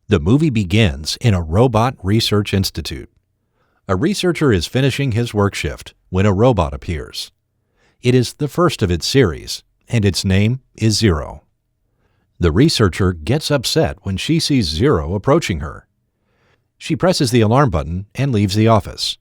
The movie begins in a robot research institute. A researcher is finishing his work shift when a robot appears. It is the first of its series, and its name is Zero. The researcher gets upset when she sees Zero approaching her. She presses the alarm button and leaves the office.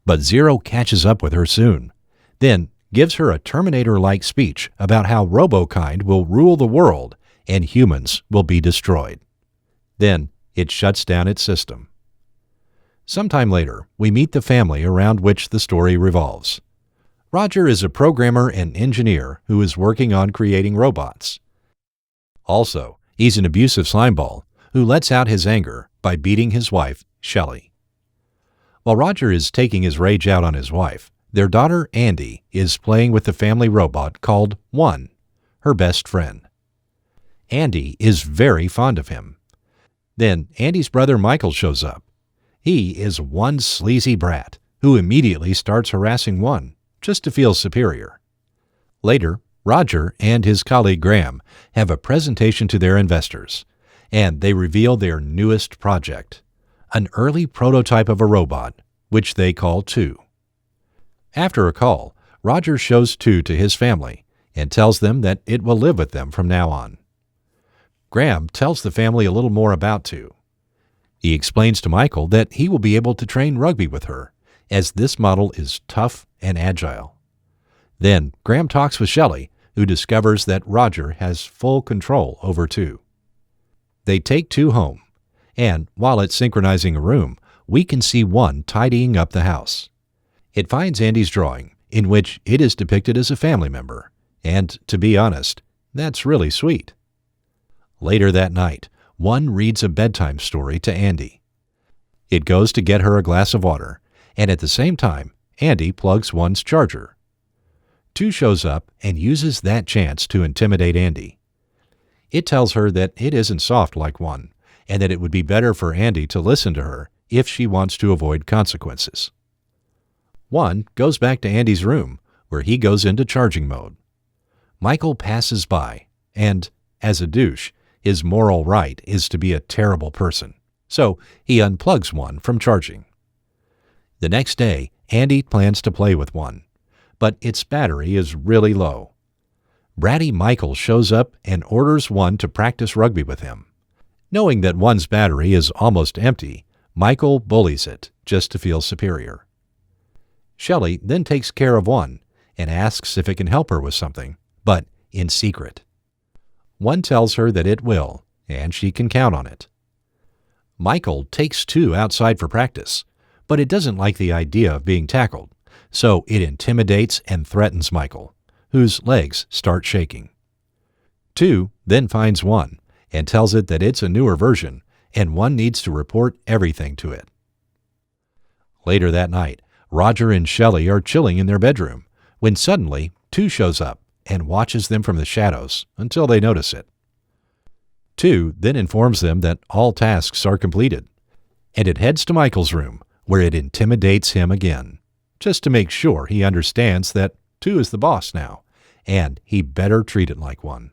But Zero catches up with her soon, then gives her a Terminator-like speech about how RoboKind will rule the world and humans will be destroyed. Then it shuts down its system. Sometime later, we meet the family around which the story revolves. Roger is a programmer and engineer who is working on creating robots. Also, he's an abusive slimeball who lets out his anger by beating his wife, Shelley. While Roger is taking his rage out on his wife, their daughter, Andy, is playing with the family robot called One, her best friend. Andy is very fond of him. Then Andy's brother Michael shows up. He is one sleazy brat who immediately starts harassing One just to feel superior. Later, Roger and his colleague Graham have a presentation to their investors, and they reveal their newest project, an early prototype of a robot, which they call Two. After a call, Roger shows Two to his family and tells them that it will live with them from now on. Graham tells the family a little more about Two. He explains to Michael that he will be able to train rugby with her, as this model is tough and agile. Then Graham talks with Shelley, who discovers that Roger has full control over Two. They take Two home, and while it's synchronizing a room, we can see One tidying up the house. It finds Andy's drawing, in which it is depicted as a family member, and to be honest, that's really sweet. Later that night, One reads a bedtime story to Andy. It goes to get her a glass of water, and at the same time, Andy plugs One's charger. Two shows up and uses that chance to intimidate Andy. It tells her that it isn't soft like One, and that it would be better for Andy to listen to her if she wants to avoid consequences. One goes back to Andy's room, where he goes into charging mode. Michael passes by, and, as a douche, his moral right is to be a terrible person, so he unplugs One from charging. The next day, Andy plans to play with One, but its battery is really low. Bratty Michael shows up and orders One to practice rugby with him. Knowing that One's battery is almost empty, Michael bullies it just to feel superior. Shelley then takes care of One and asks if it can help her with something, but in secret. One tells her that it will, and she can count on it. Michael takes Two outside for practice, but it doesn't like the idea of being tackled, so it intimidates and threatens Michael, whose legs start shaking. Two then finds One and tells it that it's a newer version, and One needs to report everything to it. Later that night, Roger and Shelley are chilling in their bedroom, when suddenly Two shows up and watches them from the shadows until they notice it. Two then informs them that all tasks are completed, and it heads to Michael's room, where it intimidates him again, just to make sure he understands that Two is the boss now, and he better treat it like one.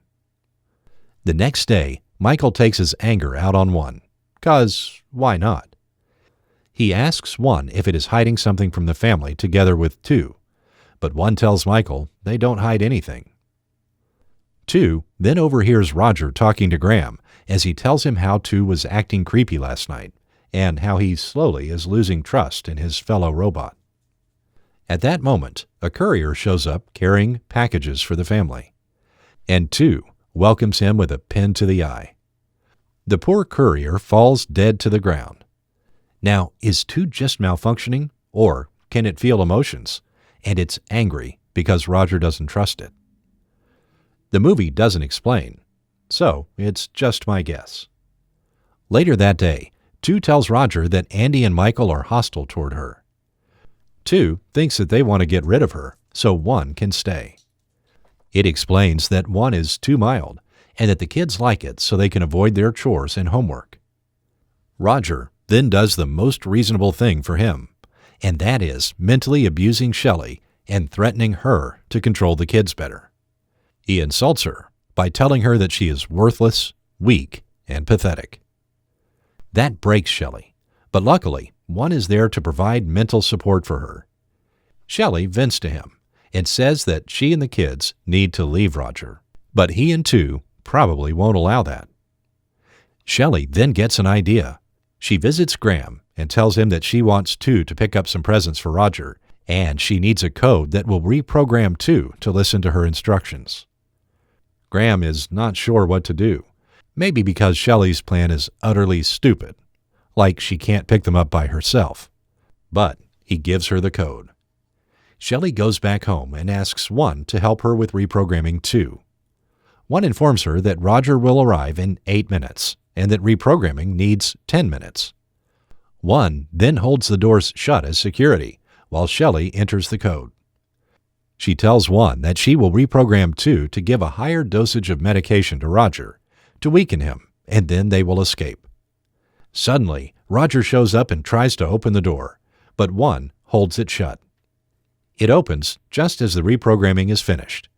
The next day, Michael takes his anger out on One, 'cause why not? He asks One if it is hiding something from the family together with Two, but One tells Michael they don't hide anything. Two then overhears Roger talking to Graham as he tells him how Two was acting creepy last night, and how he slowly is losing trust in his fellow robot. At that moment, a courier shows up carrying packages for the family, and Two welcomes him with a pin to the eye. The poor courier falls dead to the ground. Now, is Two just malfunctioning, or can it feel emotions, and it's angry because Roger doesn't trust it? The movie doesn't explain, so it's just my guess. Later that day, Two tells Roger that Andy and Michael are hostile toward her. Two thinks that they want to get rid of her, so One can stay. It explains that One is too mild, and that the kids like it so they can avoid their chores and homework. Roger then does the most reasonable thing for him, and that is mentally abusing Shelley and threatening her to control the kids better. He insults her by telling her that she is worthless, weak, and pathetic. That breaks Shelley, but luckily, 1 is there to provide mental support for her. Shelley vents to him and says that she and the kids need to leave Roger, but he and 2 probably won't allow that. Shelley then gets an idea. She visits Graham and tells him that she wants 2 to pick up some presents for Roger, and she needs a code that will reprogram 2 to listen to her instructions. Graham is not sure what to do, maybe because Shelley's plan is utterly stupid, like she can't pick them up by herself. But he gives her the code. Shelley goes back home and asks 1 to help her with reprogramming 2. 1 informs her that Roger will arrive in 8 minutes and that reprogramming needs 10 minutes. 1 then holds the doors shut as security while Shelley enters the code. She tells 1 that she will reprogram 2 to give a higher dosage of medication to Roger to weaken him, and then they will escape. Suddenly, Roger shows up and tries to open the door, but 1 holds it shut. It opens just as the reprogramming is finished,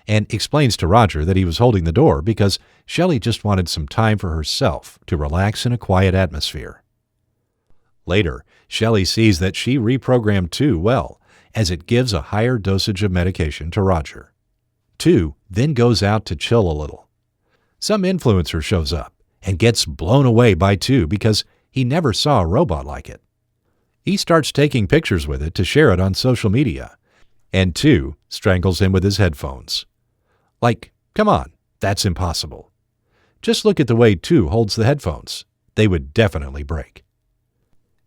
and explains to Roger that he was holding the door because Shelley just wanted some time for herself to relax in a quiet atmosphere. Later, Shelley sees that she reprogrammed 2 well, as it gives a higher dosage of medication to Roger. 2 then goes out to chill a little. Some influencer shows up and gets blown away by 2 because he never saw a robot like it. He starts taking pictures with it to share it on social media, and 2 strangles him with his headphones. Like, come on, that's impossible. Just look at the way 2 holds the headphones. They would definitely break.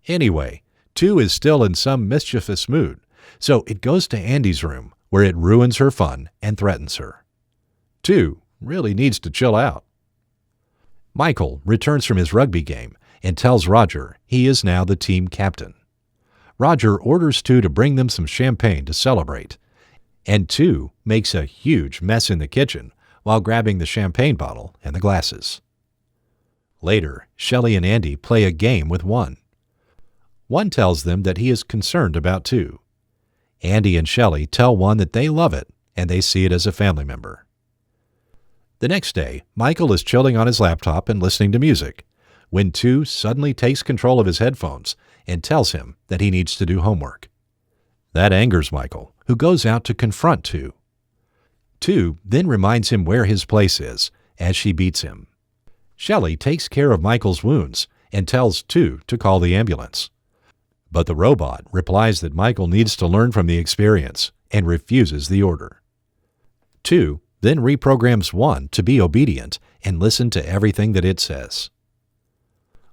Anyway, 2 is still in some mischievous mood, so it goes to Andy's room, where it ruins her fun and threatens her. 2 really needs to chill out. Michael returns from his rugby game and tells Roger he is now the team captain. Roger orders 2 to bring them some champagne to celebrate, and 2 makes a huge mess in the kitchen while grabbing the champagne bottle and the glasses. Later, Shelley and Andy play a game with 1. 1 tells them that he is concerned about 2. Andy and Shelley tell 1 that they love it and they see it as a family member. The next day, Michael is chilling on his laptop and listening to music when 2 suddenly takes control of his headphones and tells him that he needs to do homework. That angers Michael, who goes out to confront 2. 2 then reminds him where his place is as she beats him. Shelley takes care of Michael's wounds and tells 2 to call the ambulance. But the robot replies that Michael needs to learn from the experience and refuses the order. 2 then reprograms 1 to be obedient and listen to everything that it says.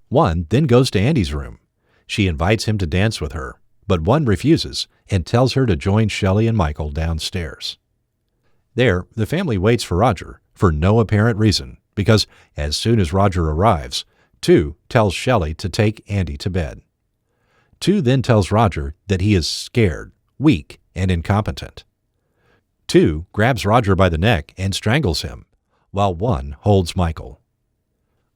1 then goes to Andy's room. She invites him to dance with her, but 1 refuses and tells her to join Shelley and Michael downstairs. There, the family waits for Roger for no apparent reason because as soon as Roger arrives, 2 tells Shelley to take Andy to bed. 2 then tells Roger that he is scared, weak, and incompetent. 2 grabs Roger by the neck and strangles him, while 1 holds Michael.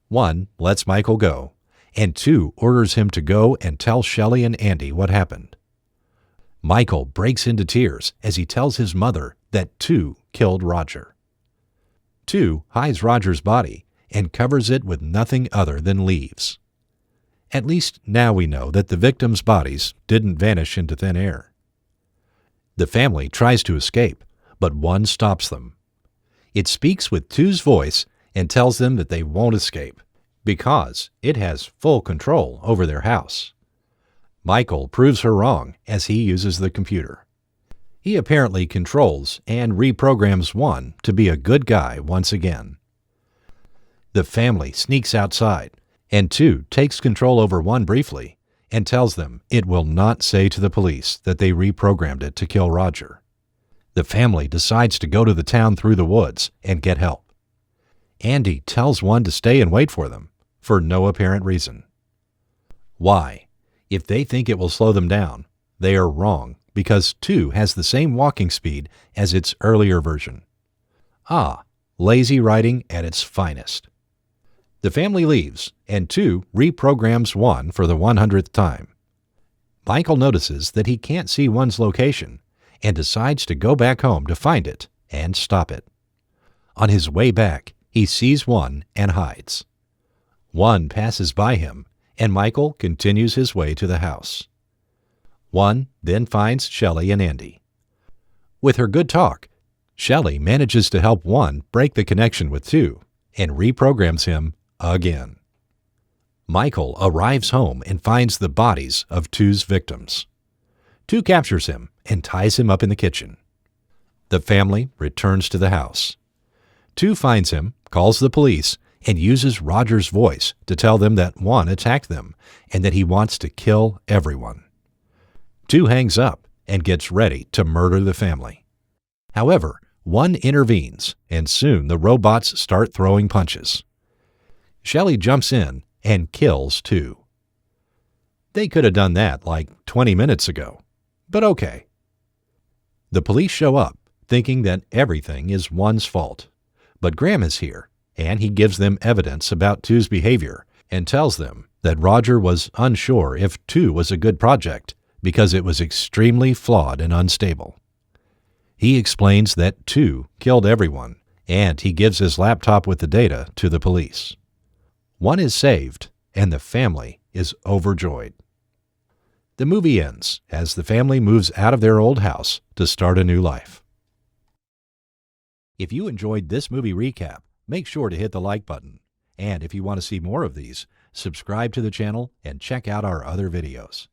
1 lets Michael go, and 2 orders him to go and tell Shelley and Andy what happened. Michael breaks into tears as he tells his mother that 2 killed Roger. 2 hides Roger's body and covers it with nothing other than leaves. At least now we know that the victims' bodies didn't vanish into thin air. The family tries to escape, but 1 stops them. It speaks with 2's voice and tells them that they won't escape because it has full control over their house. Michael proves her wrong as he uses the computer. He apparently controls and reprograms 1 to be a good guy once again. The family sneaks outside, and 2 takes control over 1 briefly and tells them it will not say to the police that they reprogrammed it to kill Roger. The family decides to go to the town through the woods and get help. Andy tells 1 to stay and wait for them, for no apparent reason. Why? If they think it will slow them down, they are wrong because 2 has the same walking speed as its earlier version. Ah, lazy writing at its finest. The family leaves, and 2 reprograms 1 for the 100th time. Michael notices that he can't see 1's location and decides to go back home to find it and stop it. On his way back, he sees 1 and hides. 1 passes by him and Michael continues his way to the house. 1 then finds Shelley and Andy. With her good talk, Shelley manages to help 1 break the connection with 2 and reprograms him again. Michael arrives home and finds the bodies of 2's victims. 2 captures him and ties him up in the kitchen. The family returns to the house. 2 finds him, calls the police, and uses Roger's voice to tell them that 1 attacked them and that he wants to kill everyone. 2 hangs up and gets ready to murder the family. However, 1 intervenes, and soon the robots start throwing punches. Shelley jumps in and kills 2. They could have done that like 20 minutes ago, but okay. The police show up, thinking that everything is 1's fault. But Graham is here, and he gives them evidence about 2's behavior and tells them that Roger was unsure if 2 was a good project because it was extremely flawed and unstable. He explains that 2 killed everyone, and he gives his laptop with the data to the police. 1 is saved, and the family is overjoyed. The movie ends as the family moves out of their old house to start a new life. If you enjoyed this movie recap, make sure to hit the like button. And if you want to see more of these, subscribe to the channel and check out our other videos.